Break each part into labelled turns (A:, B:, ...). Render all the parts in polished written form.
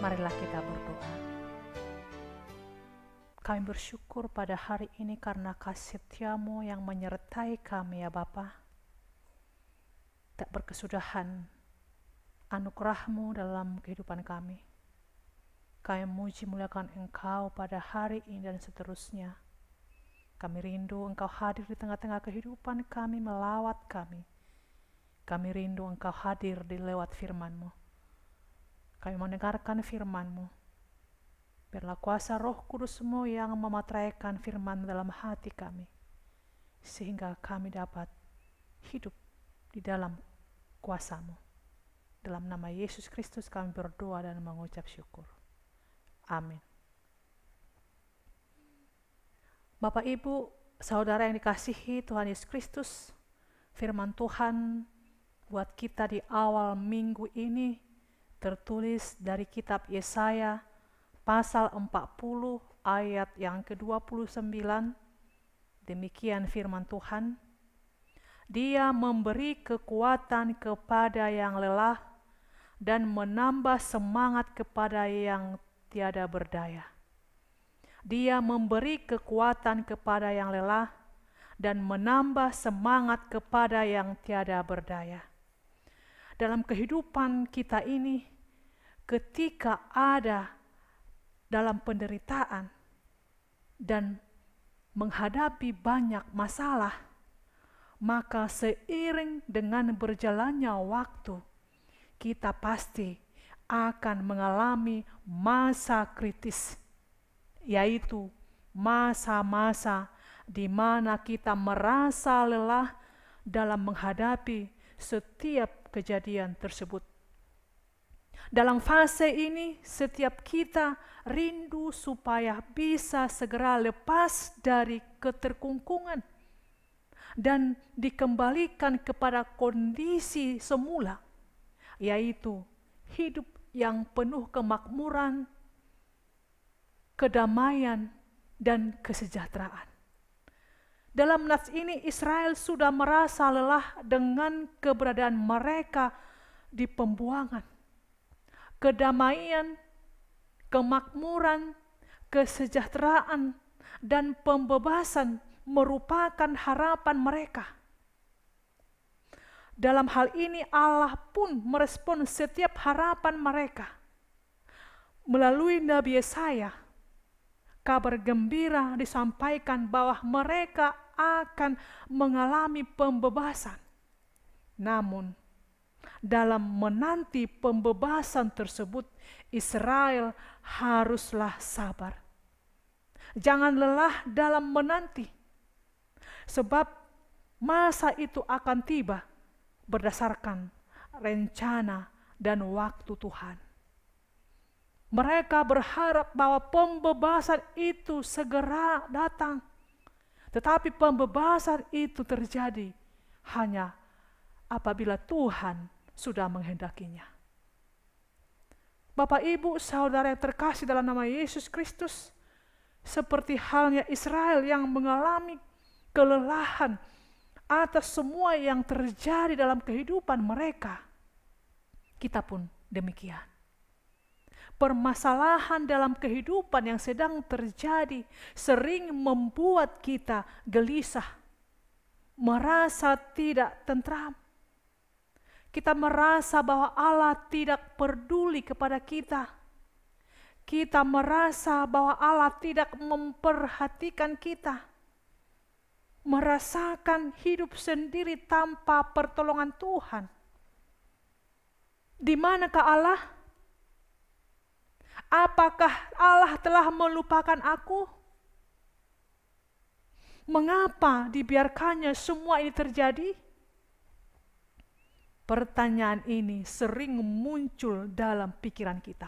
A: Marilah kita berdoa. Kami bersyukur pada hari ini karena kasih setia-Mu yang menyertai kami ya Bapa. Tak berkesudahan anugerah-Mu dalam kehidupan kami. Kami memuji muliakan Engkau pada hari ini dan seterusnya. Kami rindu Engkau hadir di tengah-tengah kehidupan kami, melawat kami. Kami rindu Engkau hadir di lewat firman-Mu. Kami mendengarkan firman-Mu. Biarlah kuasa Roh Kudus-Mu yang memateraikan firman dalam hati kami, sehingga kami dapat hidup di dalam kuasa-Mu. Dalam nama Yesus Kristus kami berdoa dan mengucap syukur. Amin. Bapak, Ibu, Saudara yang dikasihi Tuhan Yesus Kristus, firman Tuhan buat kita di awal minggu ini tertulis dari kitab Yesaya pasal 40 ayat yang ke-29. Demikian firman Tuhan. Dia memberi kekuatan kepada yang lelah dan menambah semangat kepada yang tiada berdaya. Dia memberi kekuatan kepada yang lelah dan menambah semangat kepada yang tiada berdaya. Dalam kehidupan kita ini, ketika ada dalam penderitaan dan menghadapi banyak masalah, maka seiring dengan berjalannya waktu, kita pasti akan mengalami masa kritis, yaitu masa-masa di mana kita merasa lelah dalam menghadapi setiap kejadian tersebut. Dalam fase ini, setiap kita rindu supaya bisa segera lepas dari keterkungkungan dan dikembalikan kepada kondisi semula, yaitu hidup yang penuh kemakmuran, kedamaian, dan kesejahteraan. Dalam nats ini Israel sudah merasa lelah dengan keberadaan mereka di pembuangan. Kedamaian, kemakmuran, kesejahteraan, dan pembebasan merupakan harapan mereka. Dalam hal ini Allah pun merespon setiap harapan mereka. Melalui Nabi Yesaya, kabar gembira disampaikan bahwa mereka akan mengalami pembebasan. Namun, dalam menanti pembebasan tersebut, Israel haruslah sabar. Jangan lelah dalam menanti, sebab masa itu akan tiba berdasarkan rencana dan waktu Tuhan. Mereka berharap bahwa pembebasan itu segera datang. Tetapi pembebasan itu terjadi hanya apabila Tuhan sudah menghendakinya. Bapak, Ibu, Saudara yang terkasih dalam nama Yesus Kristus, seperti halnya Israel yang mengalami kelelahan atas semua yang terjadi dalam kehidupan mereka, kita pun demikian. Permasalahan dalam kehidupan yang sedang terjadi sering membuat kita gelisah, merasa tidak tentram. Kita merasa bahwa Allah tidak peduli kepada kita. Kita merasa bahwa Allah tidak memperhatikan kita. Merasakan hidup sendiri tanpa pertolongan Tuhan. Di manakah Allah? Apakah Allah telah melupakan aku? Mengapa dibiarkannya semua ini terjadi? Pertanyaan ini sering muncul dalam pikiran kita,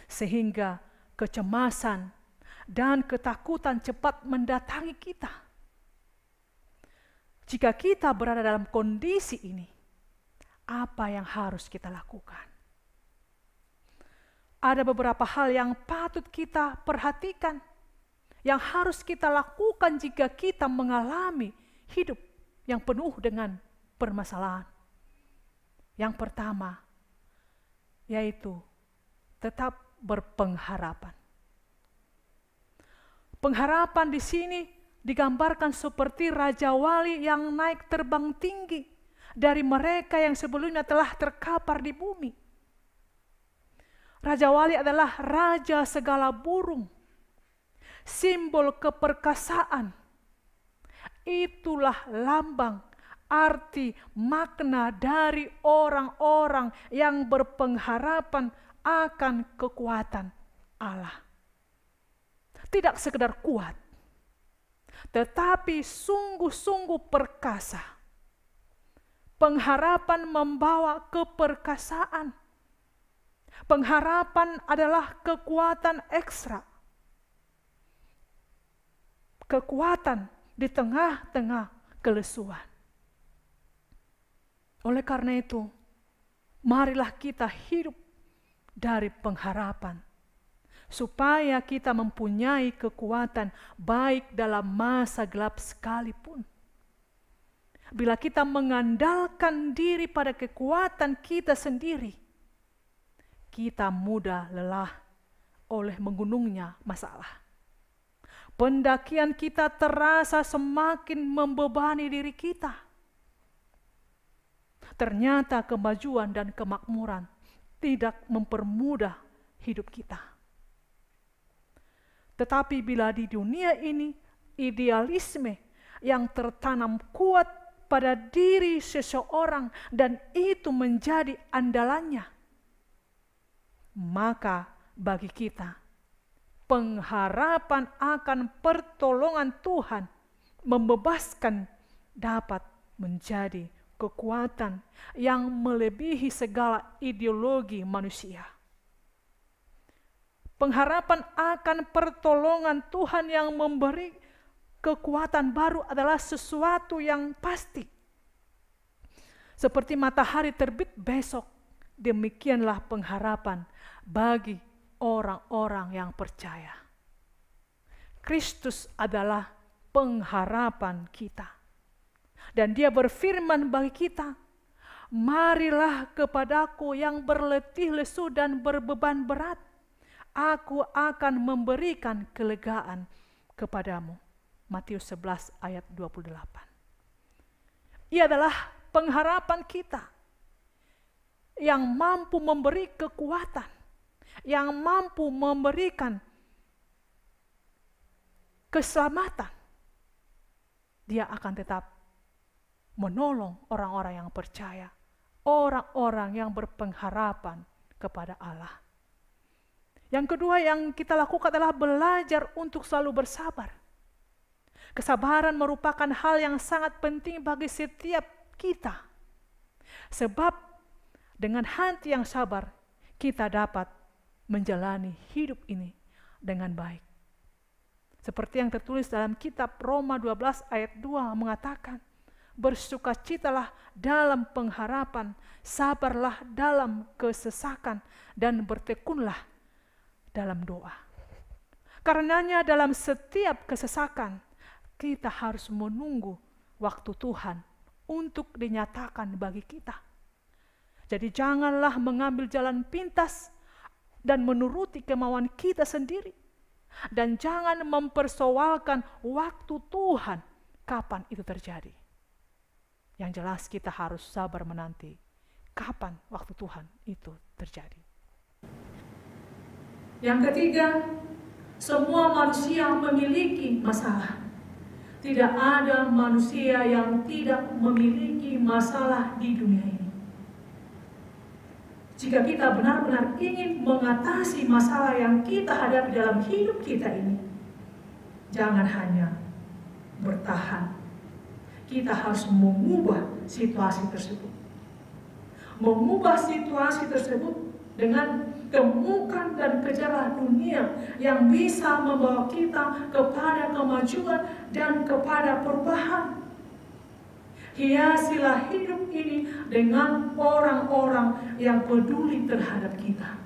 A: sehingga kecemasan dan ketakutan cepat mendatangi kita. Jika kita berada dalam kondisi ini, apa yang harus kita lakukan? Ada beberapa hal yang patut kita perhatikan, yang harus kita lakukan jika kita mengalami hidup yang penuh dengan permasalahan. Yang pertama, yaitu tetap berpengharapan. Pengharapan di sini digambarkan seperti Raja Wali yang naik terbang tinggi dari mereka yang sebelumnya telah terkapar di bumi. Raja Wali adalah raja segala burung, simbol keperkasaan. Itulah lambang, arti, makna dari orang-orang yang berpengharapan akan kekuatan Allah. Tidak sekedar kuat, tetapi sungguh-sungguh perkasa. Pengharapan membawa keperkasaan. Pengharapan adalah kekuatan ekstra. Kekuatan di tengah-tengah kelesuan. Oleh karena itu, marilah kita hidup dari pengharapan, supaya kita mempunyai kekuatan baik dalam masa gelap sekalipun. Bila kita mengandalkan diri pada kekuatan kita sendiri, kita mudah lelah oleh menggunungnya masalah. Pendakian kita terasa semakin membebani diri kita. Ternyata kemajuan dan kemakmuran tidak mempermudah hidup kita. Tetapi bila di dunia ini idealisme yang tertanam kuat pada diri seseorang dan itu menjadi andalannya, maka bagi kita pengharapan akan pertolongan Tuhan membebaskan dapat menjadi kekuatan yang melebihi segala ideologi manusia. Pengharapan akan pertolongan Tuhan yang memberi kekuatan baru adalah sesuatu yang pasti. Seperti matahari terbit besok, demikianlah pengharapan bagi orang-orang yang percaya. Kristus adalah pengharapan kita. Dan Dia berfirman bagi kita, marilah kepadaku yang berletih lesu dan berbeban berat, aku akan memberikan kelegaan kepadamu. Matius 11 ayat 28. Ia adalah pengharapan kita yang mampu memberi kekuatan, yang mampu memberikan keselamatan. Dia akan tetap menolong orang-orang yang percaya, orang-orang yang berpengharapan kepada Allah. Yang kedua yang kita lakukan adalah belajar untuk selalu bersabar. Kesabaran merupakan hal yang sangat penting bagi setiap kita. Sebab dengan hati yang sabar, kita dapat menjalani hidup ini dengan baik. Seperti yang tertulis dalam kitab Roma 12 ayat 2 mengatakan, bersukacitalah dalam pengharapan, sabarlah dalam kesesakan, dan bertekunlah dalam doa. Karenanya dalam setiap kesesakan, kita harus menunggu waktu Tuhan untuk dinyatakan bagi kita. Jadi janganlah mengambil jalan pintas dan menuruti kemauan kita sendiri. Dan jangan mempersoalkan waktu Tuhan kapan itu terjadi. Yang jelas kita harus sabar menanti kapan waktu Tuhan itu terjadi. Yang ketiga, semua manusia memiliki masalah. Tidak ada manusia yang tidak memiliki masalah di dunia ini. Jika kita benar-benar ingin mengatasi masalah yang kita hadapi dalam hidup kita ini, jangan hanya bertahan. Kita harus mengubah situasi tersebut. Mengubah situasi tersebut dengan temukan dan kejarlah dunia yang bisa membawa kita kepada kemajuan dan kepada perubahan. Hiasilah hidup ini dengan orang-orang yang peduli terhadap kita.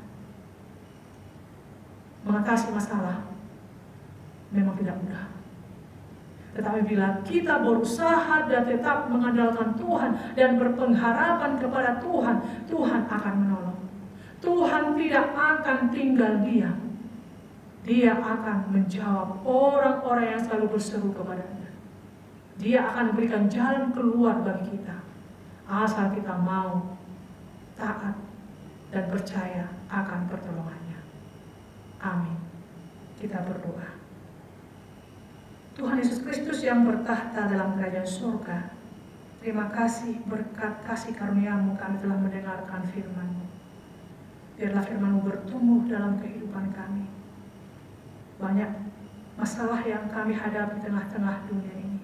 A: Mengatasi masalah memang tidak mudah. Tetapi bila kita berusaha dan tetap mengandalkan Tuhan dan berpengharapan kepada Tuhan, Tuhan akan menolong. Tuhan tidak akan tinggal diam. Dia akan menjawab orang-orang yang selalu berseru kepadanya. Dia akan berikan jalan keluar bagi kita, asal kita mau taat dan percaya akan pertolongannya. Amin. Kita berdoa. Tuhan Yesus Kristus yang bertahta dalam kerajaan surga, terima kasih berkat kasih karunia-Mu kami telah mendengarkan firman-Mu. Biarlah firman-Mu bertumbuh dalam kehidupan kami. Banyak masalah yang kami hadapi di tengah-tengah dunia ini,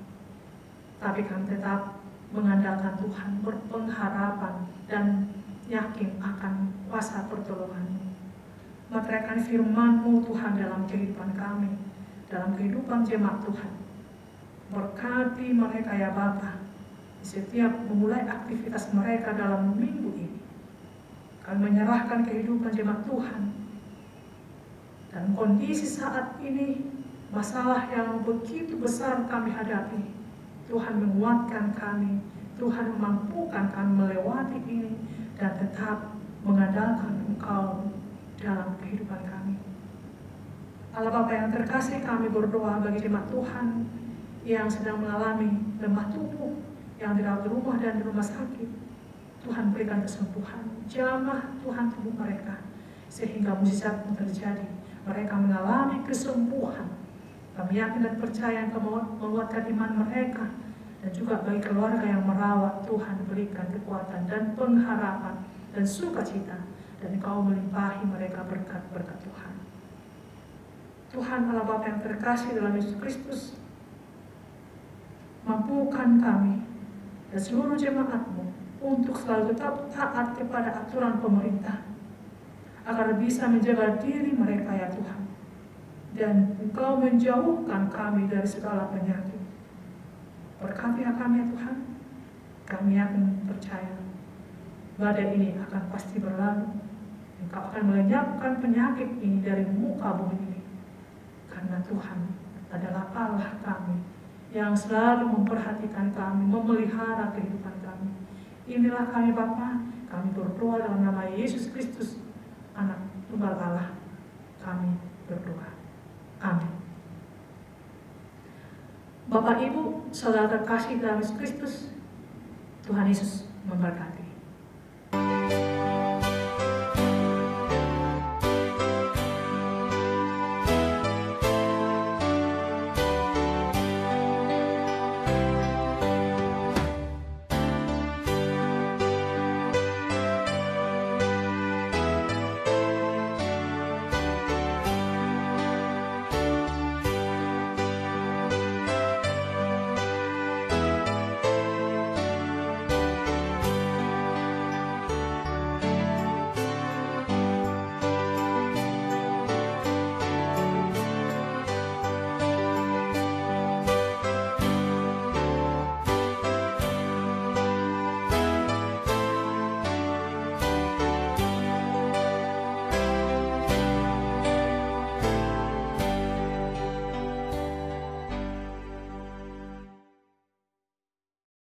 A: tapi kami tetap mengandalkan Tuhan, berpengharapan dan yakin akan kuasa pertolongan-Mu. Meteraikan firman-Mu Tuhan dalam kehidupan kami, dalam kehidupan jemaat Tuhan. Berkati mereka ya Bapa, setiap memulai aktivitas mereka dalam minggu ini. Kami menyerahkan kehidupan jemaat Tuhan. Dan kondisi saat ini, masalah yang begitu besar kami hadapi, Tuhan menguatkan kami, Tuhan memampukan kami melewati ini, dan tetap mengandalkan Engkau dalam kehidupan kami. Allah Bapa yang terkasih, kami berdoa bagi jemaat Tuhan yang sedang mengalami lemah tubuh, yang dirawat di rumah dan di rumah sakit. Tuhan berikan kesembuhan, jamah Tuhan tubuh mereka, sehingga mukjizat terjadi. Mereka mengalami kesembuhan. Kami yakin dan percaya Engkau menguatkan iman mereka, dan juga bagi keluarga yang merawat, Tuhan berikan kekuatan dan pengharapan dan sukacita, dan Engkau melimpahi mereka berkat-berkat Tuhan. Tuhan Allah Bapa yang terkasih dalam Yesus Kristus, mampukan kami dan seluruh jemaat-Mu untuk selalu tetap taat kepada aturan pemerintah, agar bisa menjaga diri mereka ya Tuhan, dan Engkau menjauhkan kami dari segala penyakit. Berkati kami ya Tuhan. Kami akan percaya badai ini akan pasti berlalu. Engkau akan melenyapkan penyakit ini dari muka bumi ini, karena Tuhan adalah Allah kami yang selalu memperhatikan kami, memelihara kehidupan kami. Inilah kami Bapa, kami berdoa dalam nama Yesus Kristus, Anak Tunggal Allah, kami berdoa. Amin. Bapak Ibu, saudara terkasih dalam Yesus Kristus, Tuhan Yesus memberkati.